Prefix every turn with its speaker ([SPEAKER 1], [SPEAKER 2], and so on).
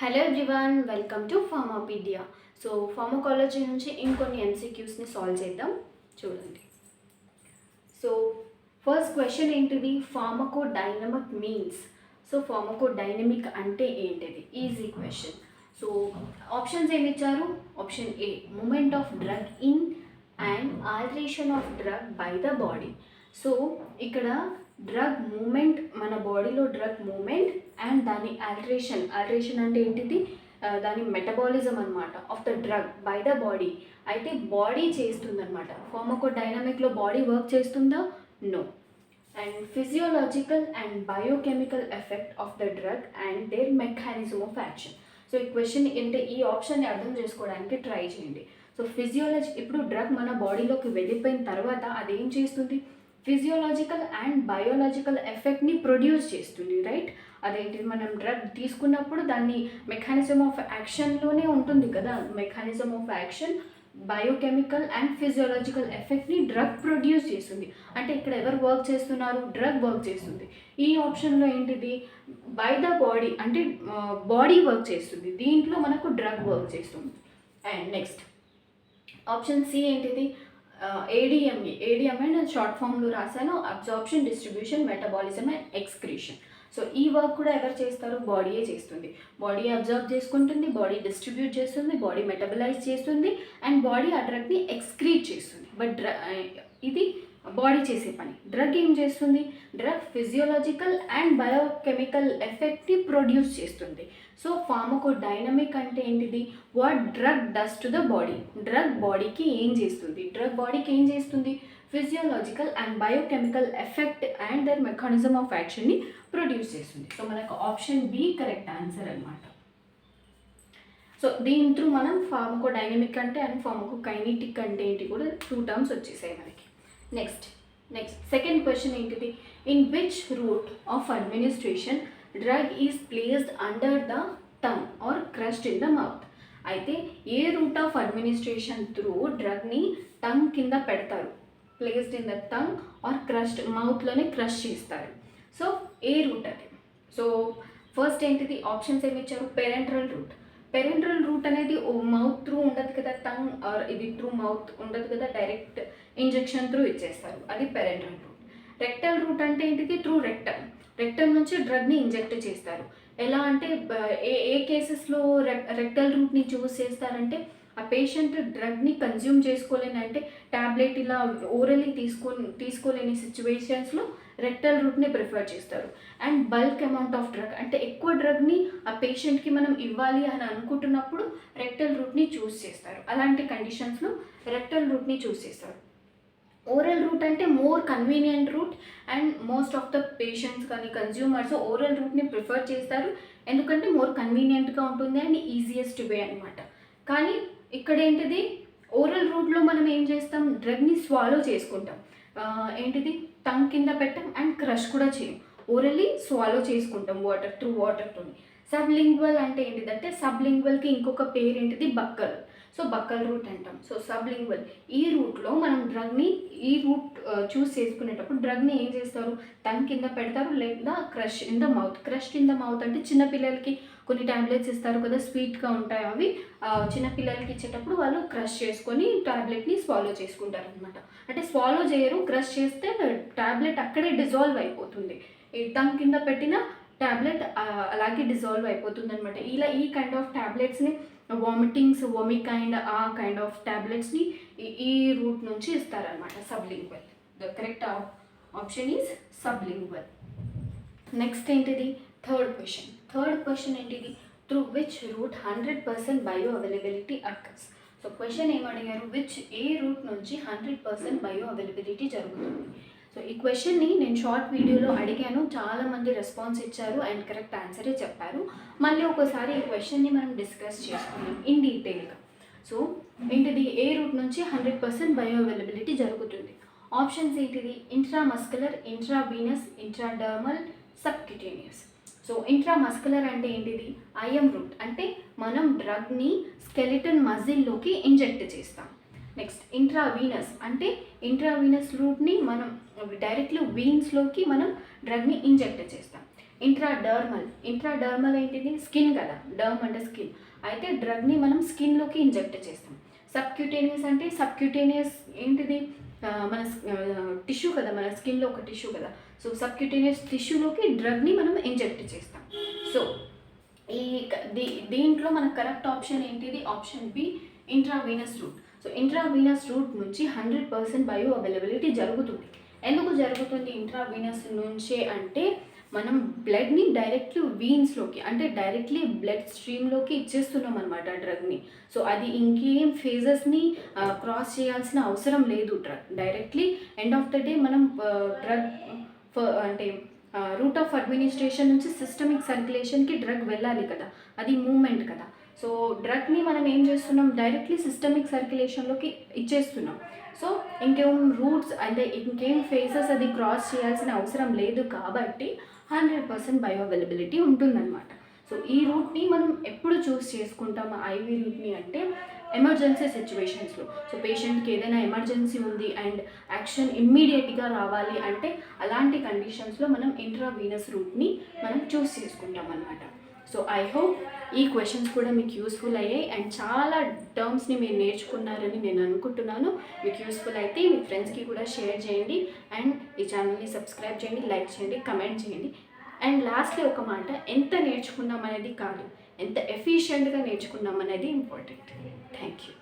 [SPEAKER 1] Hello everyone, welcome to Pharmapedia. So pharmacology నుంచి ఇంకొన్ని ఎంసీక్యూస్ని solve చేద్దాం. చూడండి. సో ఫస్ట్ క్వశ్చన్ ఏంటిది? ఫార్మకోడైనమిక్ మీన్స్. సో ఫార్మకోడైనమిక్ అంటే ఏంటిది? Easy question. సో ఆప్షన్స్ ఏమి ఇచ్చారు? Option A, movement of drug in and alteration of drug by the body. So ఇక్కడ డ్రగ్ మూమెంట్, మన బాడీలో డ్రగ్ మూమెంట్ అండ్ దాని ఆల్టరేషన్ అంటే ఏంటిది? దాని మెటబాలిజం అనమాట of the drug by the body. అయితే బాడీ చేస్తుందన్నమాట. ఫార్మకోడైనమిక్లో బాడీ వర్క్ చేస్తుందా? No. And physiological and biochemical effect of the drug and their mechanism of action. So ఈ క్వశ్చన్ అంటే ఈ ఆప్షన్ని అర్థం చేసుకోవడానికి ట్రై చేయండి. సో ఫిజియోలజీ, ఇప్పుడు డ్రగ్ మన బాడీలోకి వెళ్ళిపోయిన తర్వాత అది ఏం చేస్తుంది? ఫిజియోలాజికల్ అండ్ బయోలాజికల్ ఎఫెక్ట్ని ప్రొడ్యూస్ చేస్తుంది, రైట్? అదేంటి, మనం డ్రగ్ తీసుకున్నప్పుడు దాన్ని మెకానిజం ఆఫ్ యాక్షన్లోనే ఉంటుంది కదా. Mechanism of action, biochemical and physiological ఎఫెక్ట్ని డ్రగ్ ప్రొడ్యూస్ చేస్తుంది. అంటే ఇక్కడ ఎవరు వర్క్ చేస్తున్నారు? డ్రగ్ వర్క్ చేస్తుంది. ఈ ఆప్షన్లో ఏంటిది? బై ద బాడీ, అంటే బాడీ వర్క్ చేస్తుంది. దీంట్లో మనకు డ్రగ్ వర్క్ చేస్తుంది. అండ్ నెక్స్ట్ ఆప్షన్ సి ఏంటిది? ఏడిఎంఏ నేను షార్ట్ ఫామ్లో రాశాను. Absorption, distribution, metabolism and excretion. So ఈ వర్క్ కూడా ఎవరు చేస్తారు? బాడీయే చేస్తుంది. బాడీ అబ్జర్వ్ చేసుకుంటుంది, బాడీ డిస్ట్రిబ్యూట్ చేస్తుంది, బాడీ మెటబలైజ్ చేస్తుంది అండ్ బాడీ ఆ డ్రగ్ని ఎక్స్క్రీట్ చేస్తుంది. బట్ ఇది బాడీ చేసే పని. డ్రగ్ ఏం చేస్తుంది? డ్రగ్ ఫిజియోలాజికల్ అండ్ బయోకెమికల్ ఎఫెక్ట్ని ప్రొడ్యూస్ చేస్తుంది. సో ఫార్మకోడైనమిక్ అంటే ఏంటిది? What drug does to the body. Drug బాడీకి ఏం చేస్తుంది? డ్రగ్ బాడీకి ఏం చేస్తుంది? Physiological and biochemical effect and their mechanism of యాక్షన్ని ప్రొడ్యూస్ చేస్తుంది. సో మనకు ఆప్షన్ బి కరెక్ట్ ఆన్సర్ అనమాట. సో దీని త్రూ మనం ఫార్మకోడైనమిక్ అంటే అండ్ ఫార్మకోకైనెటిక్ అంటే ఏంటి కూడా 2 టర్మ్స్ వచ్చేసాయి మనకి. నెక్స్ట్ సెకండ్ క్వశ్చన్ ఏంటిది? In which route of administration drug is placed under the tongue or crushed in the mouth. అయితే ఏ రూట్ ఆఫ్ అడ్మినిస్ట్రేషన్ త్రూ డ్రగ్ని టంగ్ కింద పెడతారు? Placed in the tongue or crushed, మౌత్లోనే crush చేస్తారు. So ఏ రూట్ అది? సో ఫస్ట్ ఏంటిది? ఆప్షన్స్ ఏమి ఇచ్చారు? Parenteral route. పెరెంట్రల్ రూట్ అనేది మౌత్ త్రూ ఉండదు కదా, టంగ్ ఆర్ ఇది త్రూ మౌత్ ఉండదు కదా, డైరెక్ట్ ఇంజెక్షన్ త్రూ ఇచ్చేస్తారు. అది పెరెంట్రల్ రూట్. రెక్టల్ రూట్ అంటే ఏంటిది? త్రూ రెక్టమ్ నుంచి డ్రగ్ని ఇంజెక్ట్ చేస్తారు. ఎలా అంటే ఏ కేసెస్లో రెక్టల్ రూట్ని చూస్ చేస్తారంటే, ఆ పేషెంట్ డ్రగ్ని కన్జ్యూమ్ చేసుకోలేని, అంటే ట్యాబ్లెట్ ఇలా ఓరల్లీ తీసుకోలేని సిచ్యువేషన్స్లో రెక్టల్ రూట్ని ప్రిఫర్ చేస్తారు. And bulk amount of drug, అంటే ఎక్కువ డ్రగ్ని ఆ పేషెంట్కి మనం ఇవ్వాలి అని అనుకుంటున్నప్పుడు రెక్టల్ రూట్ని చూస్ చేస్తారు. అలాంటి కండిషన్స్లో రెక్టల్ రూట్ని చూస్ చేస్తారు. ఓరల్ రూట్ అంటే more convenient route and most of the patients కానీ కన్జ్యూమర్స్ ఓరల్ రూట్ని ప్రిఫర్ చేస్తారు. ఎందుకంటే మోర్ కన్వీనియంట్గా ఉంటుంది అండ్ ఈజియెస్ట్ వే అనమాట. కానీ ఇక్కడ ఏంటిది? ఓరల్ రూట్లో మనం ఏం చేస్తాం? డ్రగ్ని స్వాలో చేసుకుంటాం. ఏంటిది? టంగ్ కింద పెట్టాం అండ్ క్రష్ కూడా చేయం. ఓరల్లీ స్వాలో చేసుకుంటాం త్రూ వాటర్తో. సబ్లింగ్వల్ అంటే ఏంటిదంటే, సబ్లింగ్వల్కి ఇంకొక పేరు ఏంటిది? బక్కల్. సో బక్కల్ రూట్ అంటాం. సో సబ్లింగ్వల్ ఈ రూట్లో మనం డ్రగ్ని, ఈ రూట్ చూస్ చేసుకునేటప్పుడు డ్రగ్ని ఏం చేస్తారు? టంగ్ కింద పెడతారు లేదా crush in the mouth. Crush in the mouth అంటే చిన్నపిల్లలకి కొన్ని ట్యాబ్లెట్స్ ఇస్తారు కదా, స్వీట్గా ఉంటాయి అవి. చిన్నపిల్లలకి ఇచ్చేటప్పుడు వాళ్ళు క్రష్ చేసుకొని ట్యాబ్లెట్ని స్వాలో చేసుకుంటారు అనమాట. అంటే స్వాలో చేయరు, క్రష్ చేస్తే ట్యాబ్లెట్ అక్కడే డిజాల్వ్ అయిపోతుంది. ఈ టంగ్ కింద పెట్టిన ట్యాబ్లెట్ అలాగే డిజాల్వ్ అయిపోతుంది అనమాట. ఇలా ఈ కైండ్ ఆఫ్ ట్యాబ్లెట్స్ని వొమికైండ్ ఆ కైండ్ ఆఫ్ ట్యాబ్లెట్స్ని ఈ రూట్ నుంచి ఇస్తారనమాట. Sublingual. The correct option is sublingual. Next ఏంటిది? థర్డ్ క్వశ్చన్ ఏంటిది? Through which route 100% bioavailability occurs. So question ఏమడిగారు? ఏ రూట్ నుంచి 100% బయో అవైలబిలిటీ జరుగుతుంది. సో ఈ క్వశ్చన్ని నేను షార్ట్ వీడియోలో అడిగాను, చాలామంది రెస్పాన్స్ ఇచ్చారు అండ్ కరెక్ట్ ఆన్సరే చెప్పారు. మళ్ళీ ఒకసారి ఈ క్వశ్చన్ని మనం డిస్కస్ చేసుకున్నాం ఇన్ డీటెయిల్గా. సో ఏంటిది? ఏ రూట్ నుంచి 100% బయో అవైలబిలిటీ జరుగుతుంది. ఆప్షన్స్ ఏంటిది? Intramuscular, intravenous, intradermal, subcutaneous. So intramuscular అంటే ఏంటిది? ఐఎం రూట్, అంటే మనం డ్రగ్ని స్కెలిటన్ మజిల్లోకి ఇంజెక్ట్ చేస్తాం. నెక్స్ట్ ఇంట్రావీనస్ అంటే ఇంట్రావీనస్ రూట్ని మనం డైరెక్ట్లీ వీన్స్లోకి మనం డ్రగ్ని ఇంజెక్ట్ చేస్తాం. ఇంట్రాడర్మల్ ఏంటిది? స్కిన్ కదా, డర్మ్ అంటే స్కిన్. అయితే డ్రగ్ని మనం స్కిన్లోకి ఇంజెక్ట్ చేస్తాం. సబ్క్యూటేనియస్ అంటే సబ్క్యూటేనియస్ ఏంటిది? మన టిష్యూ కదా, మన స్కిన్లో ఒక టిష్యూ కదా. సో సబ్క్యూటేనియస్ టిష్యూలోకి డ్రగ్ని మనం ఇంజెక్ట్ చేస్తాం. సో ఈ దీంట్లో మన కరెక్ట్ ఆప్షన్ ఏంటిది? Option B, intravenous route. So intravenous route నుంచి 100% బయో అవైలబిలిటీ జరుగుతుంది. ఎందుకు జరుగుతుంది ఇంట్రావీనస్ నుంచి అంటే, మనం బ్లడ్ని డైరెక్ట్లీ వీన్స్లోకి అంటే డైరెక్ట్లీ బ్లడ్ స్ట్రీమ్లోకి ఇచ్చేస్తున్నాం అనమాట డ్రగ్ని. సో అది ఇంకేం ఫేజెస్ని క్రాస్ చేయాల్సిన అవసరం లేదు. Drug directly end of the day మనం డ్రగ్ అంటే రూట్ ఆఫ్ అడ్మినిస్ట్రేషన్ నుంచి సిస్టమిక్ సర్క్యులేషన్కి డ్రగ్ వెళ్ళాలి కదా, అది మూమెంట్ కదా. సో డ్రగ్ని మనం ఏం చేస్తున్నాం? డైరెక్ట్లీ సిస్టమిక్ సర్క్యులేషన్లోకి ఇచ్చేస్తున్నాం. సో ఇంకేం రూట్స్ అంటే ఇంకేం ఫేసెస్ అది క్రాస్ చేయాల్సిన అవసరం లేదు కాబట్టి 100% బయో అవైలబిలిటీ ఉంటుందన్నమాట. సో ఈ రూట్ని మనం ఎప్పుడు చూస్ చేసుకుంటాము ఐవీ రూట్ని అంటే, ఎమర్జెన్సీ సిచ్యువేషన్స్లో. సో పేషెంట్కి ఏదైనా ఎమర్జెన్సీ ఉంది అండ్ యాక్షన్ ఇమ్మీడియట్గా రావాలి అంటే, అలాంటి కండిషన్స్లో మనం ఇంట్రావీనస్ రూట్ని మనం చూస్ చేసుకుంటాం అనమాట. సో ఐ హోప్ ఈ క్వశ్చన్స్ కూడా మీకు యూస్ఫుల్ అయ్యాయి అండ్ చాలా టర్మ్స్ని మీరు నేర్చుకున్నారని నేను అనుకుంటున్నాను. మీకు యూస్ఫుల్ అయితే మీ ఫ్రెండ్స్కి కూడా షేర్ చేయండి అండ్ ఈ ఛానల్ని సబ్స్క్రైబ్ చేయండి, లైక్ చేయండి, కమెంట్ చేయండి. అండ్ లాస్ట్లీ ఒక మాట, ఎంత నేర్చుకున్నాం అనేది కాదు, ఎంత ఎఫిషియెంట్గా నేర్చుకున్నాం అనేది ఇంపార్టెంట్. Thank you.